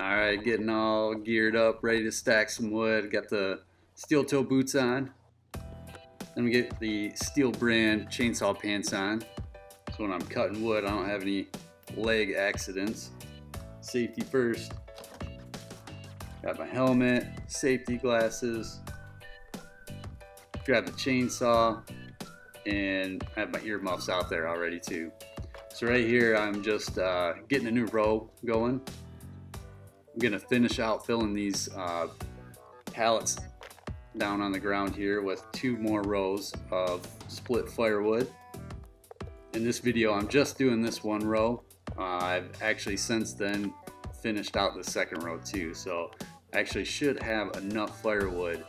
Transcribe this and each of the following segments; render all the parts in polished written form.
Alright, getting all geared up, ready to stack some wood. Got the steel toe boots on. Then we get the STIHL brand chainsaw pants on. So when I'm cutting wood, I don't have any leg accidents. Safety first. Got my helmet, safety glasses. Grab the chainsaw, and I have my earmuffs out there already too. So right here, I'm just getting a new row going. I'm gonna finish out filling these pallets down on the ground here with 2 more rows of split firewood. In this video, I'm just doing this 1 row. I've actually since then finished out the 2nd row too, so I actually should have enough firewood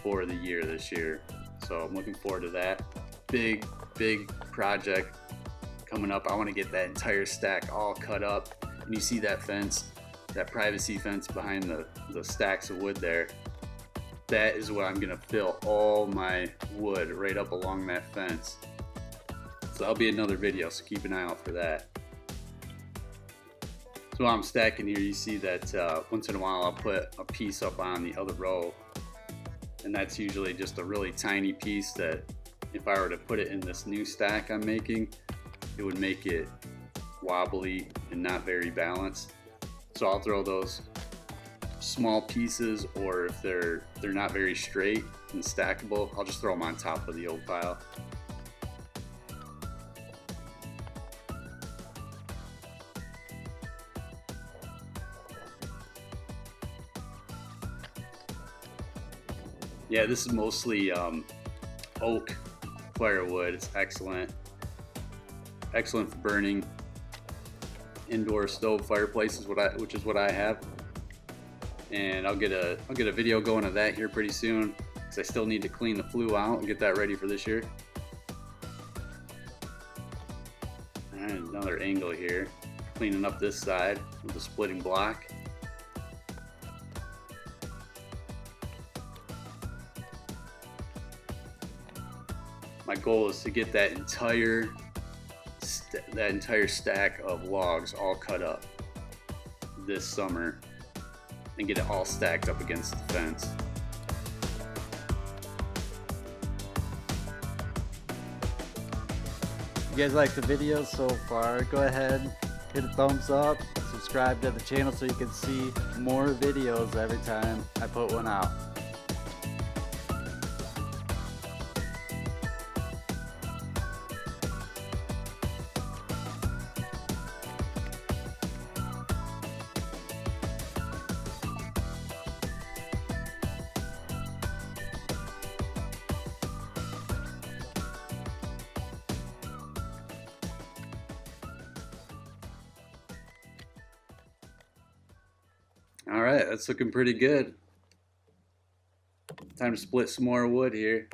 for the year this year. So I'm looking forward to that. Big project coming up. I want to get that entire stack all cut up. And you see that fence, that privacy fence behind the stacks of wood there. That is what I'm gonna fill all my wood right up along that fence. So that'll be another video, so keep an eye out for that. So while I'm stacking here, you see that once in a while I'll put a piece up on the other row, and that's usually just a really tiny piece that if I were to put it in this new stack I'm making, it would make it wobbly and not very balanced. So I'll throw those small pieces, or if they're not very straight and stackable, I'll just throw them on top of the old pile. Yeah, this is mostly oak firewood. It's excellent for burning indoor stove fireplaces, which is what I have. And I'll get a video going of that here pretty soon, because I still need to clean the flue out and get that ready for this year. And another angle here, cleaning up this side with the splitting block. My goal is to get that entire stack of logs all cut up this summer and get it all stacked up against the fence. If you guys like the video so far, go ahead, hit a thumbs up, subscribe to the channel so you can see more videos every time I put one out. Alright, that's looking pretty good. Time to split some more wood here.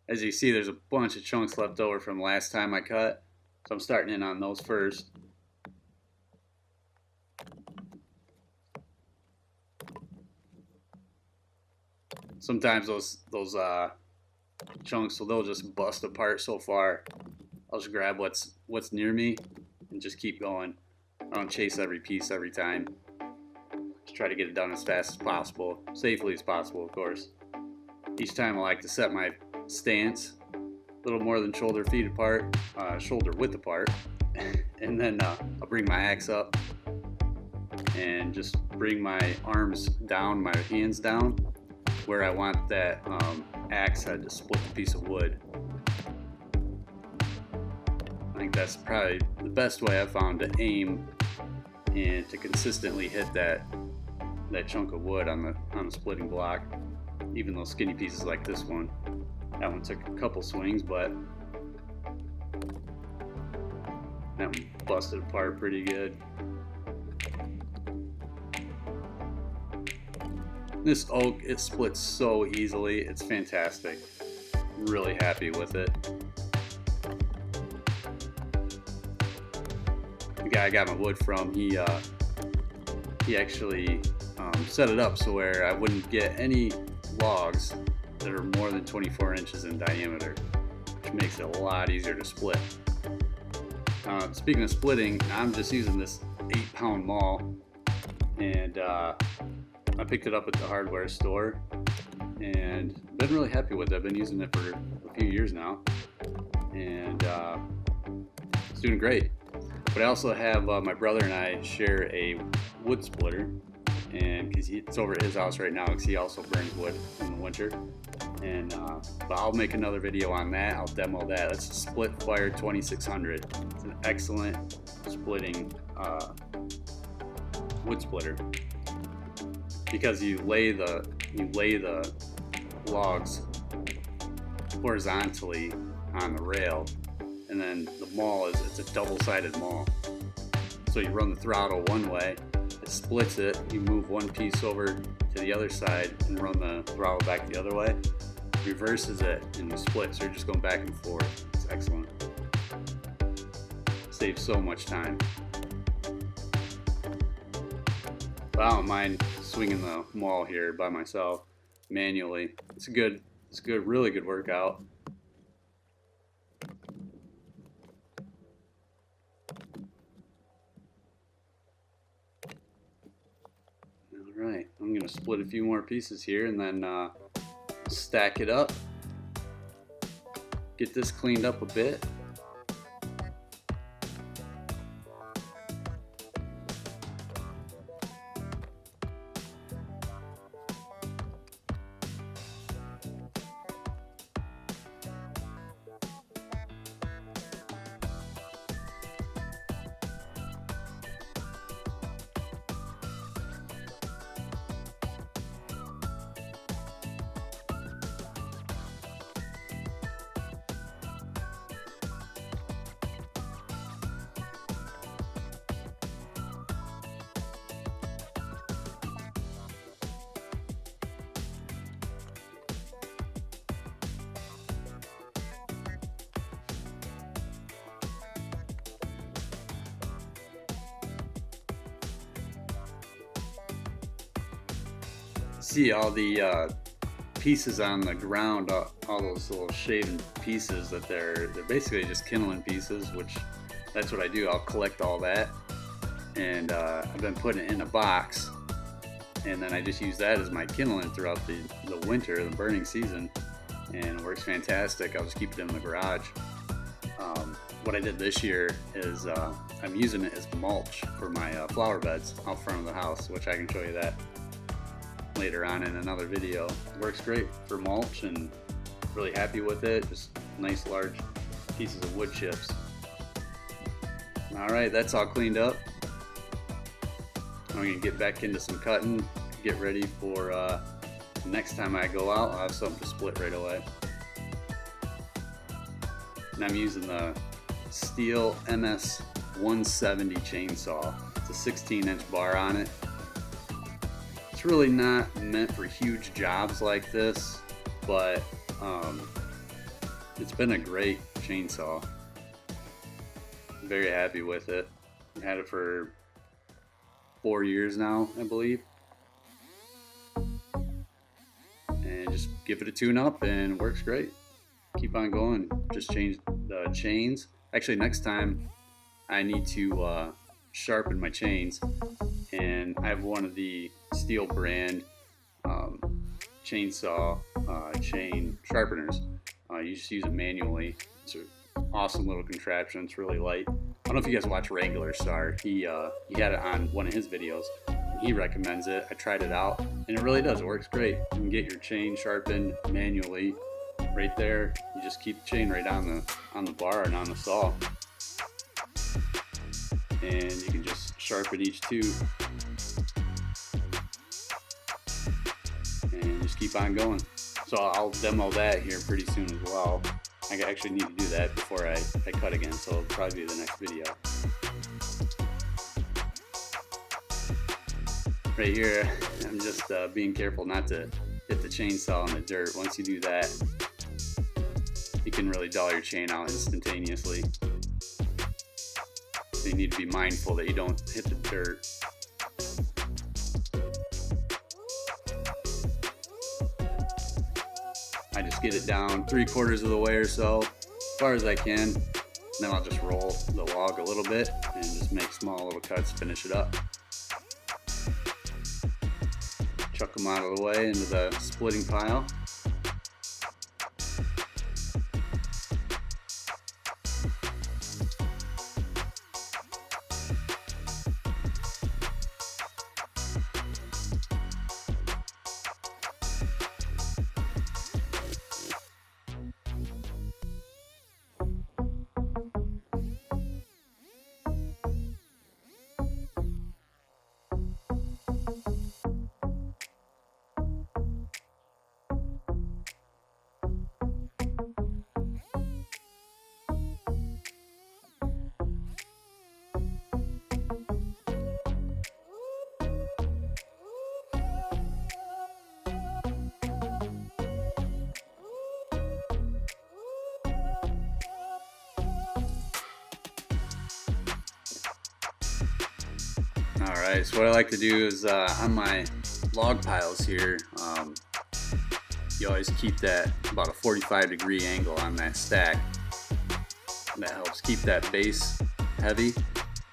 As you see, there's a bunch of chunks left over from last time I cut, so I'm starting in on those first. Sometimes those chunks, so they'll just bust apart so far. I'll just grab what's near me and just keep going. I don't chase every piece every time. Just try to get it done as fast as possible, safely as possible, of course. Each time I like to set my stance a little more than shoulder width apart, and then I'll bring my axe up and just bring my arms down, my hands down, where I want that axe head to split the piece of wood. I think that's probably the best way I've found to aim and to consistently hit that chunk of wood on the splitting block. Even those skinny pieces like this one. That one took a couple swings, but that one busted apart pretty good. This oak, it splits so easily. It's fantastic. Really happy with it. The guy I got my wood from, he actually set it up so where I wouldn't get any logs that are more than 24 inches in diameter, which makes it a lot easier to split. Speaking of splitting, I'm just using this 8-pound maul and I picked it up at the hardware store and been really happy with it. I've been using it for a few years now, and it's doing great. But I also have my brother and I share a wood splitter, and because it's over at his house right now because he also burns wood in the winter. And but I'll make another video on that. I'll demo that. That's a Split-Fire 2600. It's an excellent splitting wood splitter because you lay the logs horizontally on the rail, and then the maul it's a double-sided maul. So you run the throttle one way, it splits it, you move one piece over to the other side and run the throttle back the other way, reverses it, and you split. So you're just going back and forth. It's excellent. Saves so much time. But I don't mind swinging the maul here by myself manually. It's a good, really good workout. Alright, I'm going to split a few more pieces here and then stack it up. Get this cleaned up a bit. See all the pieces on the ground, all those little shaven pieces that they're basically just kindling pieces, which that's what I do. I'll collect all that, and I've been putting it in a box, and then I just use that as my kindling throughout the winter, the burning season, and it works fantastic. I'll just keep it in the garage. What I did this year is I'm using it as mulch for my flower beds out front of the house, which I can show you that later on in another video. It works great for mulch, and really happy with it. Just nice large pieces of wood chips. Alright, that's all cleaned up. I'm going to get back into some cutting, get ready for next time I go out. I'll have something to split right away. And I'm using the STIHL MS-170 chainsaw. It's a 16-inch bar on it. It's really not meant for huge jobs like this, but it's been a great chainsaw. I'm very happy with it. I had it for 4 years now, I believe. And just give it a tune up and it works great. Keep on going. Just change the chains. Actually, next time I need to sharpen my chains, and I have one of the STIHL brand chainsaw chain sharpeners. You just use it manually. It's an awesome little contraption. It's really light. I don't know if you guys watch Wrangler Star. He had it on one of his videos. He recommends it. I tried it out, and it really does. It works great. You can get your chain sharpened manually right there. You just keep the chain right on the bar and on the saw, and you can just sharpen each tooth and just keep on going. So I'll demo that here pretty soon as well. I actually need to do that before I cut again, so it'll probably be the next video. Right here, I'm just being careful not to hit the chainsaw in the dirt. Once you do that, you can really dull your chain out instantaneously. So you need to be mindful that you don't hit the dirt. I just get it down 3/4 of the way or so, as far as I can. Then I'll just roll the log a little bit and just make small little cuts, finish it up. chuck them out of the way into the splitting pile. Alright, so what I like to do is on my log piles here, you always keep that about a 45-degree angle on that stack. That helps keep that base heavy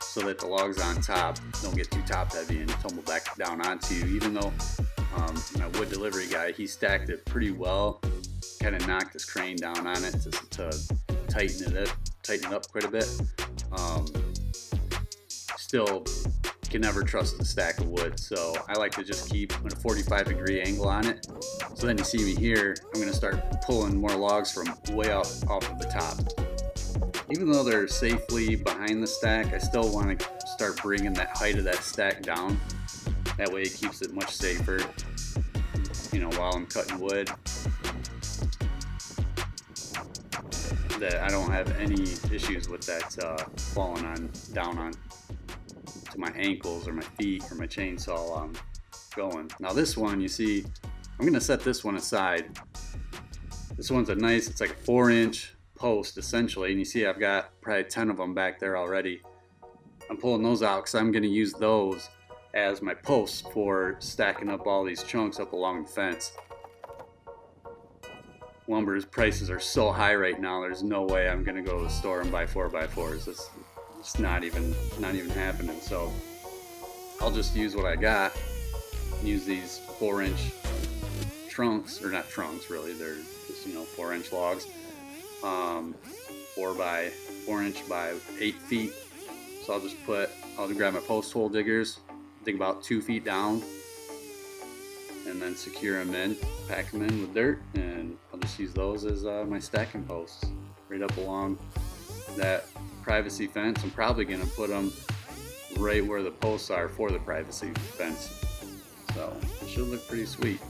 so that the logs on top don't get too top heavy and tumble back down onto you. Even though my wood delivery guy, he stacked it pretty well, kind of knocked his crane down on it to tighten it up quite a bit. Still can never trust the stack of wood, so I like to just keep a 45-degree angle on it. So then you see me here, I'm going to start pulling more logs from way up off of the top. Even though they're safely behind the stack, I still want to start bringing that height of that stack down. That way it keeps it much safer, you know, while I'm cutting wood, that I don't have any issues with that falling down on to my ankles or my feet or my chainsaw while I'm going. Now this one, you see, I'm gonna set this one aside. This one's it's like a 4-inch post essentially, and you see I've got probably 10 of them back there already. I'm pulling those out because I'm gonna use those as my posts for stacking up all these chunks up along the fence. Lumber's prices are so high right now, there's no way I'm gonna go to the store and buy 4x4s. It's not even happening. So I'll just use what I got. Use these 4-inch trunks, or not trunks really, they're just, you know, 4-inch logs, 4-inch by 8 feet. So I'll grab my post hole diggers, dig about 2 feet down, and then secure them in, pack them in with dirt, and I'll just use those as my stacking posts right up along that privacy fence. I'm probably going to put them right where the posts are for the privacy fence, so it should look pretty sweet.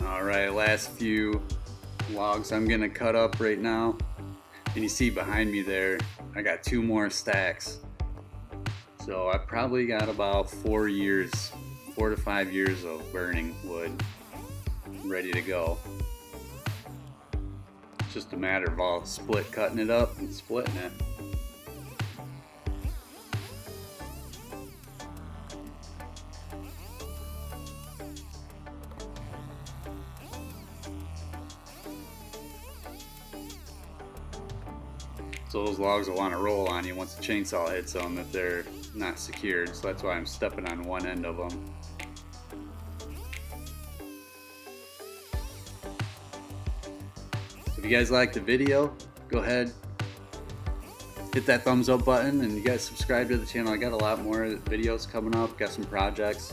Alright, last few logs I'm gonna cut up right now, and you see behind me there I got 2 more stacks, so I probably got about 4 to 5 years of burning wood ready to go. It's just a matter of all cutting it up and splitting it. So those logs will want to roll on you once the chainsaw hits them if they're not secured. So that's why I'm stepping on one end of them. So if you guys liked the video, go ahead, hit that thumbs up button, and you guys subscribe to the channel. I got a lot more videos coming up, got some projects.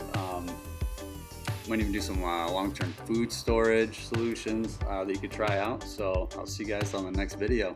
Might even do some long-term food storage solutions that you could try out. So I'll see you guys on the next video.